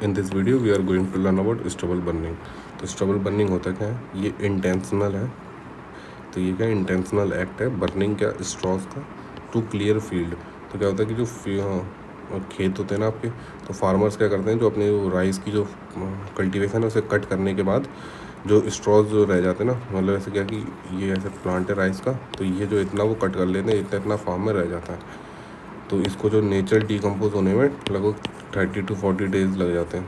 In this video we are going to learn about stubble burning. तो stubble burning होता क्या है, ये इंटेंशनल है। तो ये क्या इंटेंशनल एक्ट है बर्निंग क्या स्ट्रॉज का टू क्लियर फील्ड। तो क्या होता है कि जो खेत होते हैं ना आपके, तो फार्मर्स क्या करते हैं, जो अपने राइस की जो कल्टीवेशन है उसे कट करने के बाद जो स्ट्रॉज जो रह जाते हैं ना, मतलब ऐसे क्या कि ये ऐसे प्लांट है राइस का, तो ये जो इतना वो कट कर लेते हैं, इतना इतना फार्म में रह जाता है। तो इसको जो नेचुरल डिकम्पोज होने में लगभग 30 to 40 डेज लग जाते हैं।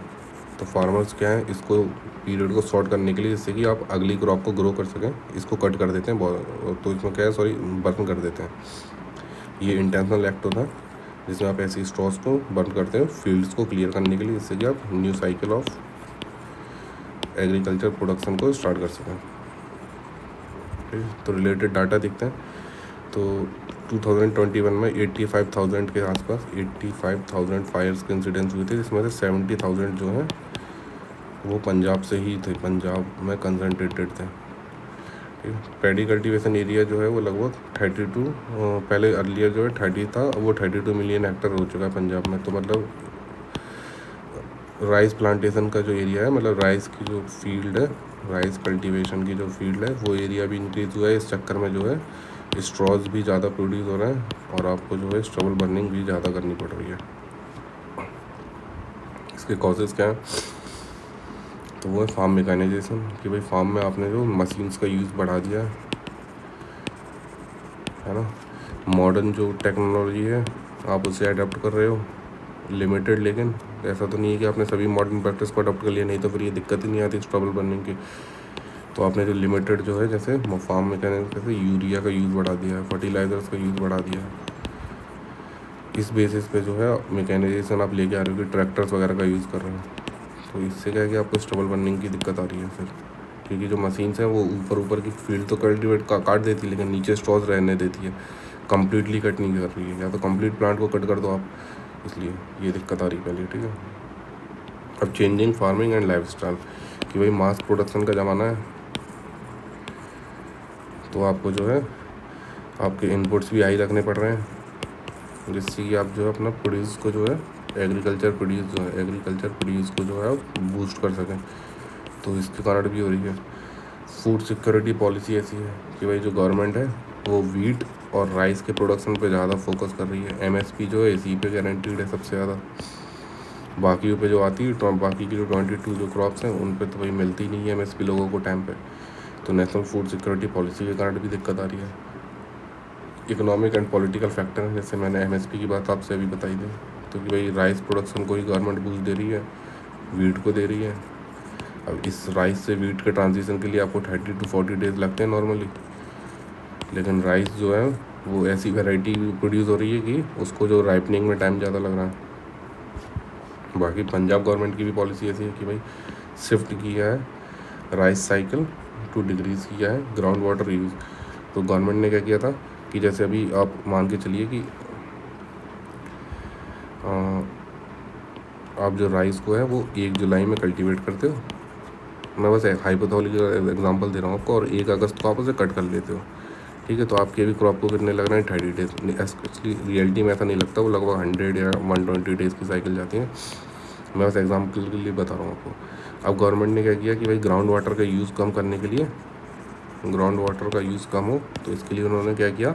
तो फार्मर्स क्या है, इसको पीरियड को शॉर्ट करने के लिए, जिससे कि आप अगली क्रॉप को ग्रो कर सकें, इसको कट कर देते हैं तो इसमें क्या है, सॉरी, बर्न कर देते हैं। ये इंटेंशनल एक्ट होता है जिसमें आप ऐसी स्ट्रॉस को बर्न करते हैं फील्ड्स को क्लियर करने के लिए, जिससे कि आप new cycle of agriculture production को स्टार्ट कर सकें। ठीक है, तो रिलेटेड डाटा दिखते हैं। तो 2021 में 85,000 के आसपास 85,000 फायर्स के इंसिडेंट्स हुए थे, जिसमें से 70,000 जो हैं वो पंजाब से ही थे, पंजाब में कंसनट्रेटेड थे। ठीक है, पैडी कल्टीवेशन एरिया जो है वो लगभग 32 पहले अर्लियर जो है 30 था, वो 32 मिलियन हेक्टर हो चुका है पंजाब में। तो मतलब राइस प्लांटेशन का जो एरिया है, मतलब राइस की जो फील्ड है, राइस कल्टीवेशन की जो फील्ड है, वो एरिया भी इंक्रीज़ हुआ है। इस चक्कर में जो है स्ट्रॉज भी ज़्यादा प्रोड्यूस हो रहे हैं और आपको जो है स्टबल बर्निंग भी ज़्यादा करनी पड़ रही है। इसके कॉजेज़ क्या हैं, तो वो है फार्म मेकानाइजेशन, कि भाई फार्म में आपने जो मशीन्स का यूज़ बढ़ा दिया है ना। मॉडर्न जो टेक्नोलॉजी है आप उसे अडेप्ट कर रहे हो लिमिटेड, लेकिन ऐसा तो नहीं है कि आपने सभी मॉडर्न प्रैक्टिस को अडॉप्ट कर लिया, नहीं तो फिर ये दिक्कत ही नहीं आती स्टबल बर्निंग की। तो आपने जो लिमिटेड जो है, जैसे फार्म मैकेनिज्म, जैसे यूरिया का यूज़ बढ़ा दिया है, फर्टिलाइज़र्स का यूज़ बढ़ा दिया है। इस बेसिस पे जो है मैकेनाइजेशन आप लेके आ रहे हो कि ट्रैक्टर्स वगैरह का यूज़ कर रहे हो। तो इससे क्या है कि आपको स्टबल बर्निंग की दिक्कत आ रही है फिर, क्योंकि जो मशीन्स हैं वो ऊपर की फील्ड तो कल्टीवेट काट देती है, लेकिन नीचे स्ट्रॉज रहने देती है, कम्प्लीटली कट नहीं कर रही है। या तो कम्प्लीट प्लांट को कट कर दो आप, इसलिए ये दिक्कत आ रही है पहले। ठीक है, अब चेंजिंग फार्मिंग एंड लाइफस्टाइल, कि भाई मास प्रोडक्शन का ज़माना है, तो आपको जो है आपके इनपुट्स भी हाई रखने पड़ रहे हैं, जिससे कि आप जो है अपना प्रोड्यूस को जो है एग्रीकल्चर प्रोड्यूस को जो है बूस्ट कर सकें। तो इसके कारण भी हो रही है। फूड सिक्योरिटी पॉलिसी ऐसी है कि भाई जो गवर्नमेंट है वो वीट और राइस के प्रोडक्शन पे ज़्यादा फोकस कर रही है। एमएसपी जो है इसी पे गारंटीड है सबसे ज़्यादा। बाकी पे जो आती है, तो बाकी की जो 22 जो क्रॉप्स हैं उन पे तो भाई मिलती नहीं है एमएसपी लोगों को टाइम पे। तो नेशनल फूड सिक्योरिटी पॉलिसी के कारण भी दिक्कत आ रही है। इकोनॉमिक एंड पॉलिटिकल फैक्टर हैं, जैसे मैंने एमएसपी की बात आपसे अभी बताई थी, तो कि भाई राइस प्रोडक्शन को ही गवर्नमेंट बूस्ट दे रही है, वीट को दे रही है। अब इस राइस से वीट के ट्रांजिशन के लिए आपको 30 to 40 डेज लगते हैं नॉर्मली, लेकिन राइस जो है वो ऐसी वैरायटी प्रोड्यूस हो रही है कि उसको जो राइपनिंग में टाइम ज़्यादा लग रहा है। बाकी पंजाब गवर्नमेंट की भी पॉलिसी ऐसी है कि भाई शिफ्ट किया है राइस साइकिल टू डिक्रीज़ किया है ग्राउंड वाटर यूज़। तो गवर्नमेंट ने क्या किया था कि जैसे अभी आप मान के चलिए कि आप जो राइस को है वो 1 जुलाई में कल्टीवेट करते हो, मैं बस एक हाइपोथेटिकल एग्जांपल दे रहा हूँ आपको, और 1 अगस्त को आप उसे कट कर लेते हो। ठीक है, तो आपके अभी क्रॉप को कितने लग रहे हैं, 30 डेज। एक्चुअली रियलिटी में ऐसा नहीं लगता, वो लगभग 100 या 120 डेज़ की साइकिल जाती है। मैं बस एग्जाम्पल के लिए बता रहा हूँ आपको। अब गवर्नमेंट ने क्या किया कि भाई ग्राउंड वाटर का यूज़ कम करने के लिए, ग्राउंड वाटर का यूज़ कम हो, तो इसके लिए उन्होंने क्या किया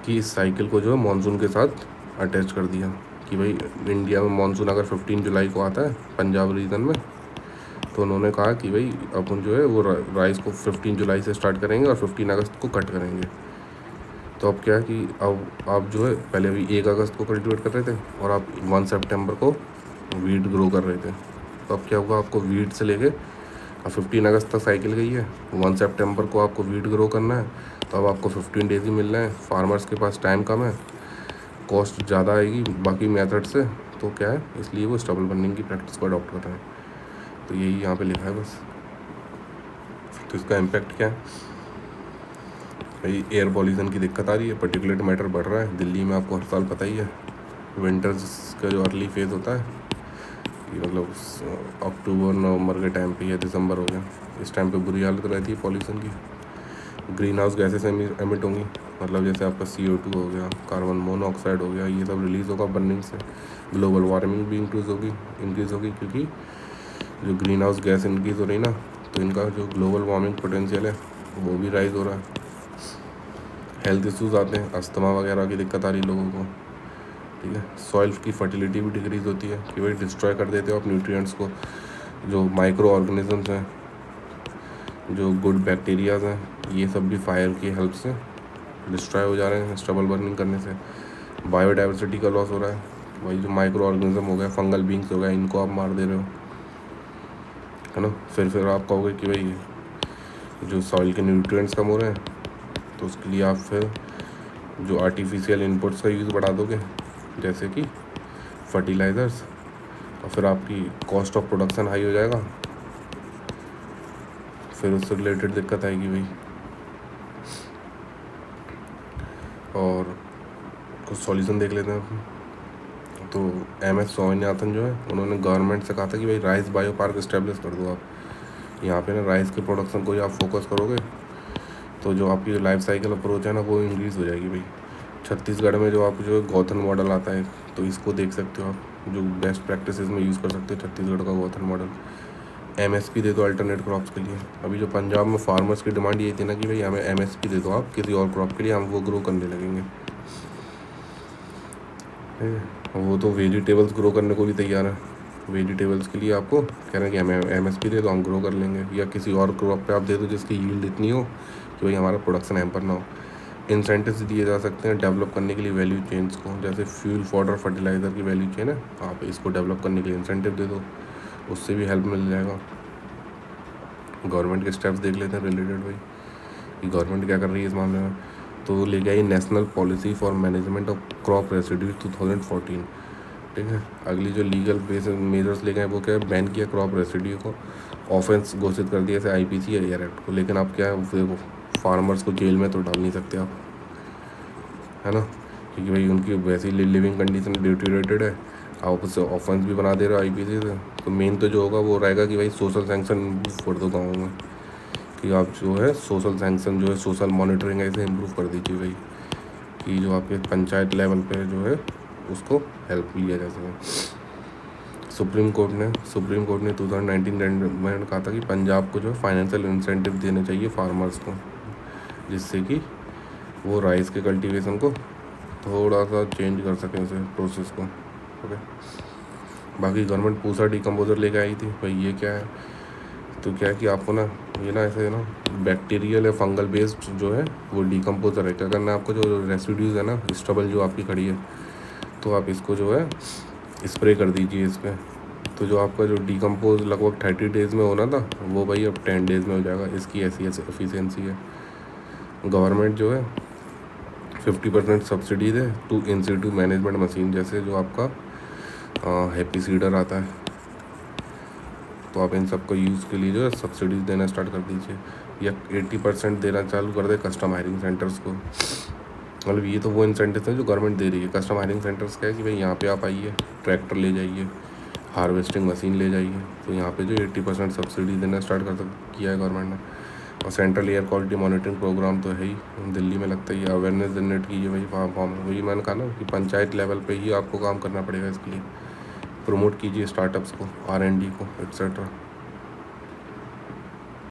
कि इस साइकिल को जो है मानसून के साथ अटैच कर दिया। कि भाई इंडिया में मानसून अगर 15 जुलाई को आता है पंजाब रीजन में, तो उन्होंने कहा कि भाई अपन जो है वो राइस को 15 जुलाई से स्टार्ट करेंगे और 15 अगस्त को कट करेंगे। तो अब क्या है कि अब आप जो है पहले अभी 1 अगस्त को कल्टिवेट कर रहे थे और आप 1 सितंबर को वीट ग्रो कर रहे थे। तो अब क्या हुआ, आपको वीट से लेके अब 15 अगस्त तक साइकिल गई है, 1 सितंबर को आपको वीट ग्रो करना है, तो अब आपको 15 डेज ही मिल रहे हैं। फार्मर्स के पास टाइम कम है, कॉस्ट ज़्यादा आएगी बाकी मेथड से, तो क्या है इसलिए वो स्टबल बर्निंग की प्रैक्टिस को अडॉप्ट कर रहे हैं। तो यही यहाँ पे लिखा है बस। तो इसका इम्पैक्ट क्या है भाई, एयर पॉल्यूशन की दिक्कत आ रही है, पर्टिकुलेट मैटर बढ़ रहा है दिल्ली में, आपको हर साल पता ही है। विंटर्स का जो अर्ली फेज़ होता है, ये मतलब अक्टूबर नवंबर के टाइम पे या दिसंबर हो गया, इस टाइम पे बुरी हालत रहती है पॉल्यूशन की, ग्रीन हाउस गैसेस एमिट होंगी। मतलब जैसे आपका CO2 हो गया, कार्बन मोनोऑक्साइड हो गया, ये सब रिलीज़ होगा बर्निंग से, ग्लोबल वार्मिंग भी इंक्रीज़ होगी क्योंकि जो ग्रीन हाउस गैस इंक्रीज़ हो रही ना, तो इनका जो ग्लोबल वार्मिंग पोटेंशियल है वो भी राइज हो रहा है। हेल्थ इश्यूज़ आते हैं, अस्थमा वगैरह की दिक्कत आ रही लोगों को, ठीक है। सॉइल की फर्टिलिटी भी डिक्रीज़ होती है कि भाई डिस्ट्रॉय कर देते हो आप न्यूट्रिएंट्स को, जो माइक्रो ऑर्गेनिजम्स हैं, जो गुड बैक्टीरियाज हैं, ये सब भी फायर की हेल्प से डिस्ट्रॉय हो जा रहे हैं स्टबल बर्निंग करने से। बायोडाइवर्सिटी का लॉस हो रहा है, वही जो माइक्रो ऑर्गेनिज्म हो गया, फंगल बींग्स हो गया, इनको आप मार दे रहे हो, है ना। फिर आप कहोगे कि भाई जो सॉइल के न्यूट्रिएंट्स कम हो रहे हैं, तो उसके लिए आप फिर जो आर्टिफिशियल इनपुट्स का यूज़ बढ़ा दोगे, जैसे कि फर्टिलाइज़र्स, और फिर आपकी कॉस्ट ऑफ प्रोडक्शन हाई हो जाएगा, फिर उससे रिलेटेड दिक्कत आएगी भाई। और कुछ सॉल्यूशन देख लेते हैं। तो MS स्वामीनाथन जो है, उन्होंने गवर्नमेंट से कहा था कि भाई राइस बायो पार्क इस्टेब्लिश कर दो आप यहाँ पे ना, राइस के प्रोडक्शन को ही आप फोकस करोगे तो जो आपकी लाइफ साइकिल अप्रोच है ना वो इंक्रीज़ हो जाएगी भाई। छत्तीसगढ़ में जो आप जो गौथन मॉडल आता है, तो इसको देख सकते हो आप, जो बेस्ट प्रैक्टिसेस में यूज़ कर सकते हो छत्तीसगढ़ का गौथन मॉडल। MSP दे दो अल्टरनेट क्रॉप्स के लिए। अभी जो पंजाब में फार्मर्स की डिमांड ये थी ना कि भाई हमें MSP दे दो आप किसी और क्रॉप के लिए, हम वो ग्रो करने लगेंगे। वो तो वेजिटेबल्स ग्रो करने को भी तैयार है, वेजिटेबल्स के लिए आपको कह रहे हैं कि हमें MSP दे दो, हम ग्रो कर लेंगे, या किसी और क्रॉप पे आप दे दो जिसकी यील्ड इतनी हो कि भाई हमारा प्रोडक्शन हैम्पर ना हो। इंसेंटिव्स दिए जा सकते हैं डेवलप करने के लिए वैल्यू चेन्स को, जैसे फ्यूल फॉडर फर्टिलाइज़र की वैल्यू चेन है, आप इसको डेवलप करने के लिए इंसेंटिव दे दो, उससे भी हेल्प मिल जाएगा। गवर्नमेंट के स्टेप्स देख लेते हैं रिलेटेड भाई कि गवर्नमेंट क्या कर रही है इस मामले में। तो लेके आई national policy for management of crop residues 2014, ठीक है। अगली जो लीगल बेस मेजर्स लेके आए वो क्या है, बैन किया क्रॉप रेसिड्यू को, ऑफेंस घोषित कर दिया जैसे IPC या एयर एक्ट को। लेकिन आप क्या है, फार्मर्स को जेल में तो डाल नहीं सकते आप, है ना, क्योंकि भाई उनकी वैसी लिविंग कंडीशन डिटेरियोरेटेड है, आप उससे ऑफेंस भी बना दे रहे हो IPC से। तो मेन तो जो होगा वो रहेगा कि भाई सोशल सैंक्शन इम्प्रूव कर दो गाँव में, कि आप जो है सोशल सैंक्शन जो है, सोशल मॉनिटरिंग ऐसे इम्प्रूव कर दीजिए भाई, कि जो आपके पंचायत लेवल पे जो है उसको हेल्प लिया जा सके। सुप्रीम कोर्ट ने 2019 में कहा था कि पंजाब को जो है फाइनेंशियल इंसेंटिव देने चाहिए फार्मर्स को, जिससे कि वो राइस के कल्टीवेशन को थोड़ा सा चेंज कर सकें उसे प्रोसेस को, ओके। बाकी गवर्नमेंट पूसा डिकम्पोजर लेके आई थी भाई, ये क्या है, तो क्या है कि आपको ना ये ना ऐसे ना बैक्टीरियल या फंगल बेस्ड जो है वो डिकम्पोजर है। क्या करना है आपको, जो रेसिड्यूज़ है ना, स्टबल जो आपकी खड़ी है, तो आप इसको जो है स्प्रे कर दीजिए इस पर। तो जो आपका जो डिकम्पोज लगभग 30 डेज़ में होना था, वो भाई अब 10 डेज़ में हो जाएगा। इसकी ऐसी एफिशिएंसी है। गवर्नमेंट जो है 50% सब्सिडी दे to in situ management machine, जैसे जो आपका हैप्पी सीडर आता है, तो आप इन सब को यूज़ के लिए जो है सब्सिडीज़ देना स्टार्ट कर दीजिए, या 80% देना चालू कर दे कस्टम हायरिंग सेंटर्स को। मतलब ये तो वो इंसेंटिव है जो गवर्नमेंट दे रही है। कस्टम हायरिंग सेंटर्स क्या है कि भाई यहाँ पे आप आइए, ट्रैक्टर ले जाइए, हार्वेस्टिंग मशीन ले जाइए, तो यहाँ पे जो 80% सब्सिडी देना स्टार्ट किया है गवर्नमेंट ने। और central air quality monitoring programme तो है ही, दिल्ली में लगता ही है। अवेयरनेस जनरेट कीजिए भाई, वही मैंने कहा ना कि पंचायत लेवल पे ही आपको काम करना पड़ेगा इसके लिए। प्रमोट कीजिए स्टार्टअप्स को, R&D को, एक्सेट्रा।